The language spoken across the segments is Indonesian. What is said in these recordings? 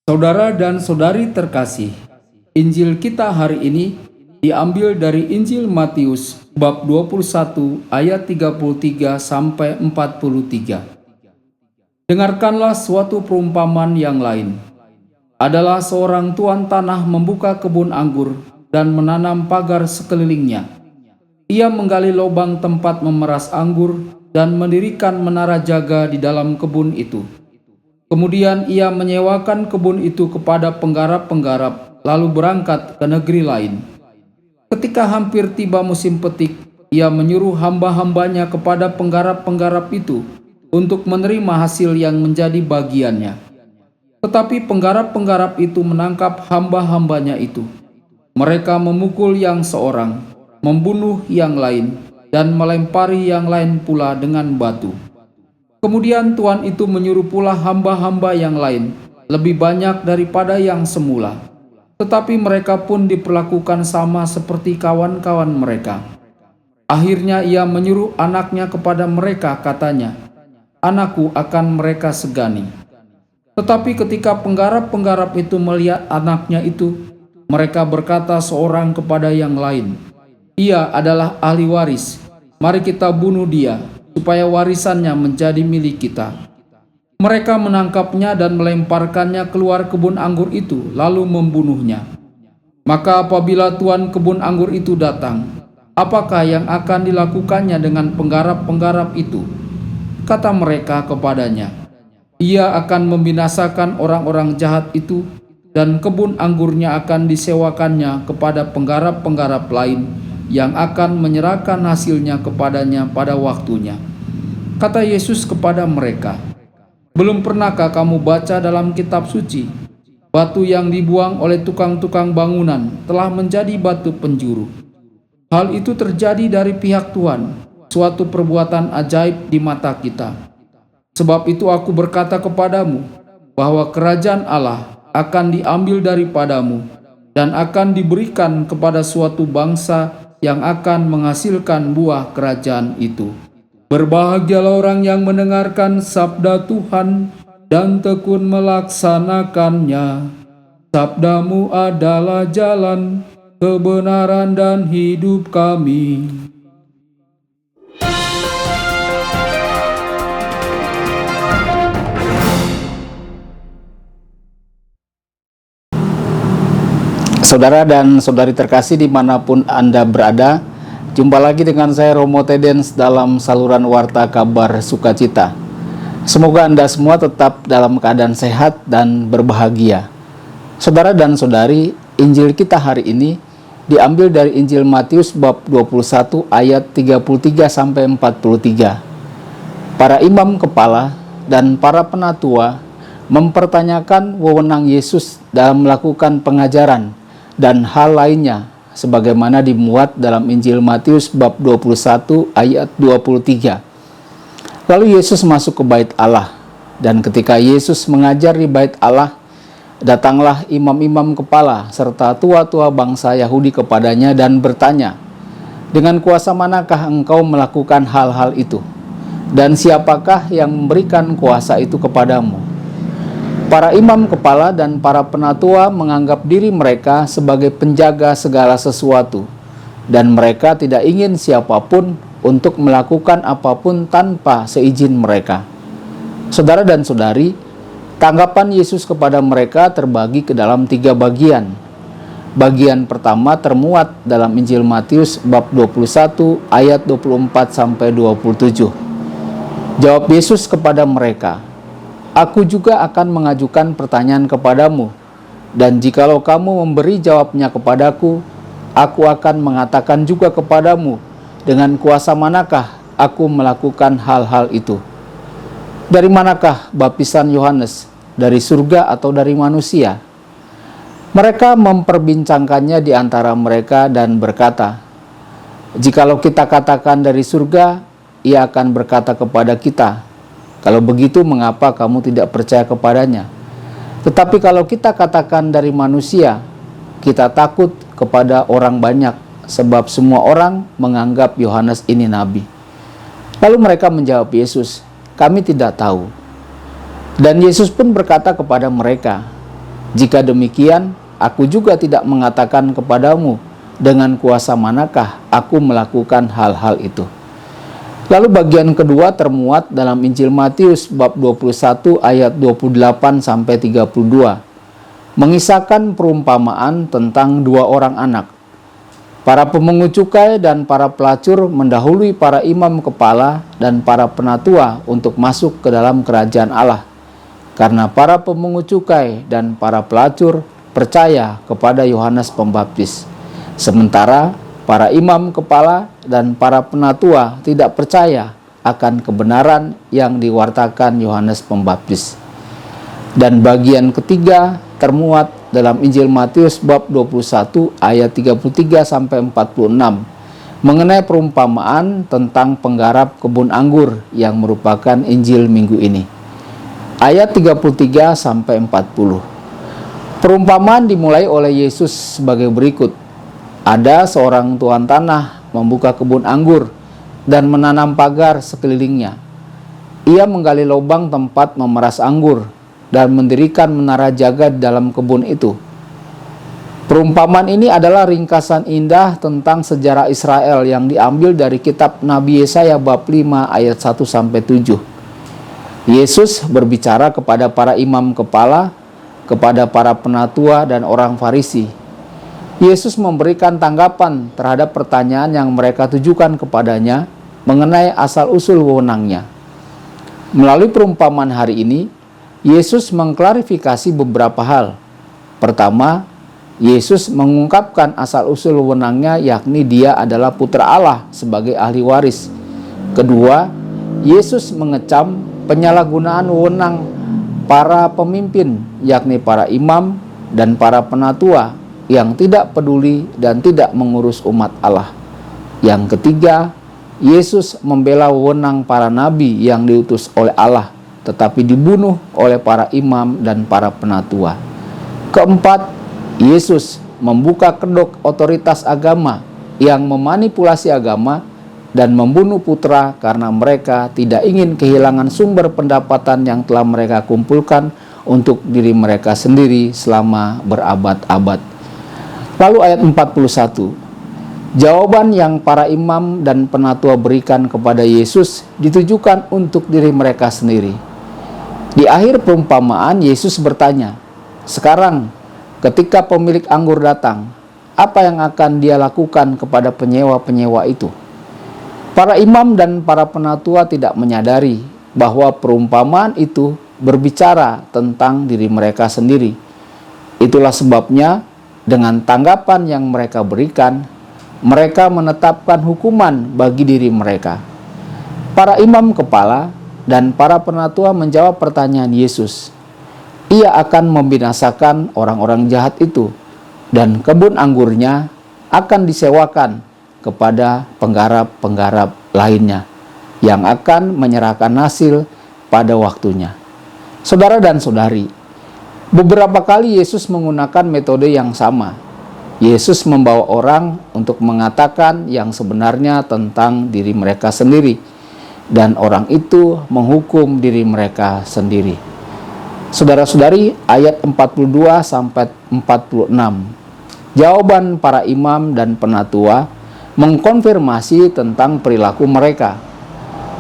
Saudara dan saudari terkasih, Injil kita hari ini diambil dari Injil Matius bab 21 ayat 33 sampai 43. Dengarkanlah suatu perumpamaan yang lain. Adalah seorang tuan tanah membuka kebun anggur dan menanam pagar sekelilingnya. Ia menggali lubang tempat memeras anggur dan mendirikan menara jaga di dalam kebun itu. Kemudian ia menyewakan kebun itu kepada penggarap-penggarap, lalu berangkat ke negeri lain. Ketika hampir tiba musim petik, ia menyuruh hamba-hambanya kepada penggarap-penggarap itu untuk menerima hasil yang menjadi bagiannya. Tetapi penggarap-penggarap itu menangkap hamba-hambanya itu. Mereka memukul yang seorang, membunuh yang lain, dan melempari yang lain pula dengan batu. Kemudian tuan itu menyuruh pula hamba-hamba yang lain, lebih banyak daripada yang semula. Tetapi mereka pun diperlakukan sama seperti kawan-kawan mereka. Akhirnya ia menyuruh anaknya kepada mereka, katanya, "Anakku akan mereka segani." Tetapi ketika penggarap-penggarap itu melihat anaknya itu, mereka berkata seorang kepada yang lain, "Ia adalah ahli waris, mari kita bunuh dia, supaya warisannya menjadi milik kita." Mereka menangkapnya dan melemparkannya keluar kebun anggur itu, lalu membunuhnya. Maka apabila tuan kebun anggur itu datang, apakah yang akan dilakukannya dengan penggarap-penggarap itu? Kata mereka kepadanya, "Ia akan membinasakan orang-orang jahat itu, dan kebun anggurnya akan disewakannya kepada penggarap-penggarap lain yang akan menyerahkan hasilnya kepadanya pada waktunya." Kata Yesus kepada mereka, "Belum pernahkah kamu baca dalam kitab suci, batu yang dibuang oleh tukang-tukang bangunan telah menjadi batu penjuru? Hal itu terjadi dari pihak Tuhan, suatu perbuatan ajaib di mata kita. Sebab itu aku berkata kepadamu, bahwa kerajaan Allah akan diambil daripadamu dan akan diberikan kepada suatu bangsa yang akan menghasilkan buah kerajaan itu." Berbahagialah orang yang mendengarkan sabda Tuhan dan tekun melaksanakannya. Sabdamu adalah jalan, kebenaran dan hidup kami. Saudara dan saudari terkasih dimanapun Anda berada, jumpa lagi dengan saya Romo Tedens dalam saluran Warta Kabar Sukacita. Semoga Anda semua tetap dalam keadaan sehat dan berbahagia. Saudara dan saudari, Injil kita hari ini diambil dari Injil Matius bab 21 ayat 33 sampai 43. Para imam kepala dan para penatua mempertanyakan wewenang Yesus dalam melakukan pengajaran dan hal lainnya sebagaimana dimuat dalam Injil Matius bab 21 ayat 23. Lalu Yesus masuk ke bait Allah, dan ketika Yesus mengajar di bait Allah, datanglah imam-imam kepala serta tua-tua bangsa Yahudi kepadanya dan bertanya, "Dengan kuasa manakah engkau melakukan hal-hal itu? Dan siapakah yang memberikan kuasa itu kepadamu?" Para imam kepala dan para penatua menganggap diri mereka sebagai penjaga segala sesuatu, dan mereka tidak ingin siapapun untuk melakukan apapun tanpa seizin mereka. Saudara dan saudari, tanggapan Yesus kepada mereka terbagi ke dalam 3 bagian. Bagian pertama termuat dalam Injil Matius bab 21 ayat 24 sampai 27. Jawab Yesus kepada mereka, "Aku juga akan mengajukan pertanyaan kepadamu, dan jikalau kamu memberi jawabnya kepadaku, aku akan mengatakan juga kepadamu, dengan kuasa manakah aku melakukan hal-hal itu. Dari manakah baptisan Yohanes? Dari surga atau dari manusia?" Mereka memperbincangkannya di antara mereka dan berkata, "Jikalau kita katakan dari surga, ia akan berkata kepada kita, 'Kalau begitu mengapa kamu tidak percaya kepadanya?' Tetapi kalau kita katakan dari manusia, kita takut kepada orang banyak, sebab semua orang menganggap Yohanes ini nabi." Lalu mereka menjawab Yesus, "Kami tidak tahu." Dan Yesus pun berkata kepada mereka, Jika demikian, aku juga tidak mengatakan kepadamu dengan kuasa manakah aku melakukan hal-hal itu. Lalu bagian kedua termuat dalam Injil Matius bab 21 ayat 28 sampai 32. Mengisahkan perumpamaan tentang dua orang anak. Para pemungut cukai dan para pelacur mendahului para imam kepala dan para penatua untuk masuk ke dalam kerajaan Allah. Karena para pemungut cukai dan para pelacur percaya kepada Yohanes Pembaptis. Sementara para imam kepala dan para penatua tidak percaya akan kebenaran yang diwartakan Yohanes Pembaptis. Dan bagian ketiga termuat dalam Injil Matius bab 21 ayat 33 sampai 46 mengenai perumpamaan tentang penggarap kebun anggur yang merupakan Injil minggu ini. Ayat 33 sampai 40. Perumpamaan dimulai oleh Yesus sebagai berikut. Ada seorang tuan tanah membuka kebun anggur dan menanam pagar sekelilingnya. Ia menggali lubang tempat memeras anggur dan mendirikan menara jaga di dalam kebun itu. Perumpamaan ini adalah ringkasan indah tentang sejarah Israel yang diambil dari kitab Nabi Yesaya bab 5 ayat 1 sampai 7. Yesus berbicara kepada para imam kepala, kepada para penatua dan orang Farisi. Yesus memberikan tanggapan terhadap pertanyaan yang mereka tujukan kepadanya mengenai asal-usul wewenangnya. Melalui perumpamaan hari ini, Yesus mengklarifikasi beberapa hal. Pertama, Yesus mengungkapkan asal-usul wewenangnya, yakni Dia adalah Putra Allah sebagai ahli waris. Kedua, Yesus mengecam penyalahgunaan wewenang para pemimpin, yakni para imam dan para penatua yang tidak peduli dan tidak mengurus umat Allah. Yang ketiga, Yesus membela wewenang para nabi yang diutus oleh Allah tetapi dibunuh oleh para imam dan para penatua. Keempat, Yesus membuka kedok otoritas agama yang memanipulasi agama dan membunuh putra karena mereka tidak ingin kehilangan sumber pendapatan yang telah mereka kumpulkan untuk diri mereka sendiri selama berabad-abad. Lalu ayat 41. Jawaban yang para imam dan penatua berikan kepada Yesus ditujukan untuk diri mereka sendiri. Di akhir perumpamaan, Yesus bertanya, "Sekarang, ketika pemilik anggur datang, apa yang akan dia lakukan kepada penyewa-penyewa itu?" Para imam dan para penatua tidak menyadari bahwa perumpamaan itu berbicara tentang diri mereka sendiri. Itulah sebabnya, dengan tanggapan yang mereka berikan, mereka menetapkan hukuman bagi diri mereka. Para imam kepala dan para penatua menjawab pertanyaan Yesus. Ia akan membinasakan orang-orang jahat itu, dan kebun anggurnya akan disewakan kepada penggarap-penggarap lainnya yang akan menyerahkan hasil pada waktunya. Saudara dan saudari, beberapa kali Yesus menggunakan metode yang sama. Yesus membawa orang untuk mengatakan yang sebenarnya tentang diri mereka sendiri, dan orang itu menghukum diri mereka sendiri. Saudara-saudari, ayat 42 sampai 46. Jawaban para imam dan penatua mengkonfirmasi tentang perilaku mereka.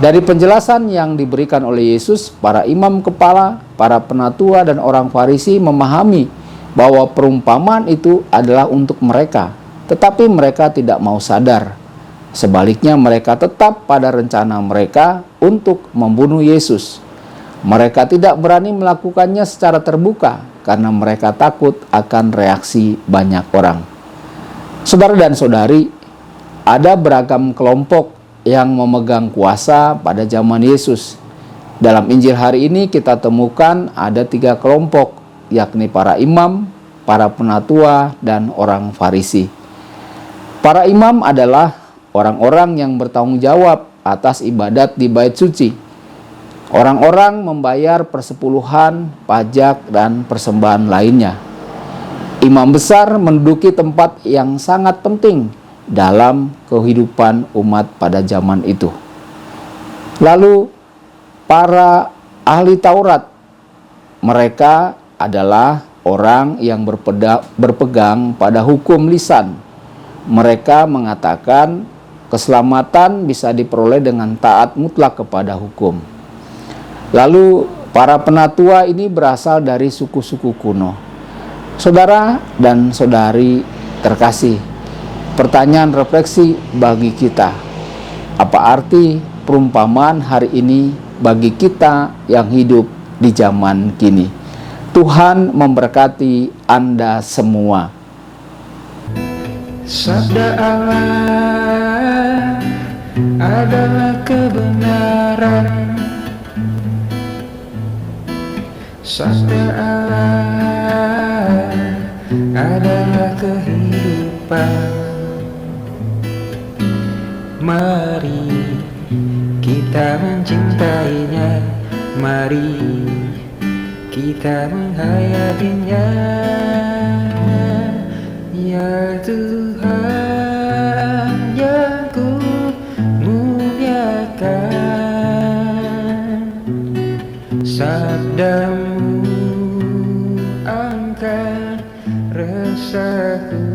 Dari penjelasan yang diberikan oleh Yesus, para imam kepala, para penatua dan orang Farisi memahami bahwa perumpamaan itu adalah untuk mereka, tetapi mereka tidak mau sadar. Sebaliknya, mereka tetap pada rencana mereka untuk membunuh Yesus. Mereka tidak berani melakukannya secara terbuka karena mereka takut akan reaksi banyak orang. Saudara dan saudari, ada beragam kelompok yang memegang kuasa pada zaman Yesus. Dalam Injil hari ini kita temukan ada 3 kelompok, yakni para imam, para penatua, dan orang Farisi. Para imam adalah orang-orang yang bertanggung jawab atas ibadat di bait suci. Orang-orang membayar persepuluhan, pajak, dan persembahan lainnya. Imam besar menduduki tempat yang sangat penting dalam kehidupan umat pada zaman itu. Lalu para ahli Taurat, mereka adalah orang yang berpegang pada hukum lisan. Mereka mengatakan keselamatan bisa diperoleh dengan taat mutlak kepada hukum. Lalu para penatua ini berasal dari suku-suku kuno. Saudara dan saudari terkasih, pertanyaan refleksi bagi kita, apa arti perumpamaan hari ini bagi kita yang hidup di zaman kini? Tuhan memberkati Anda semua. Sabda Allah adalah kebenaran. Sabda Allah adalah kehidupan. Mari kita mencintainya, mari kita menghayatinya. Ya Tuhan yang ku muliakan, sabdamu angkat resahku.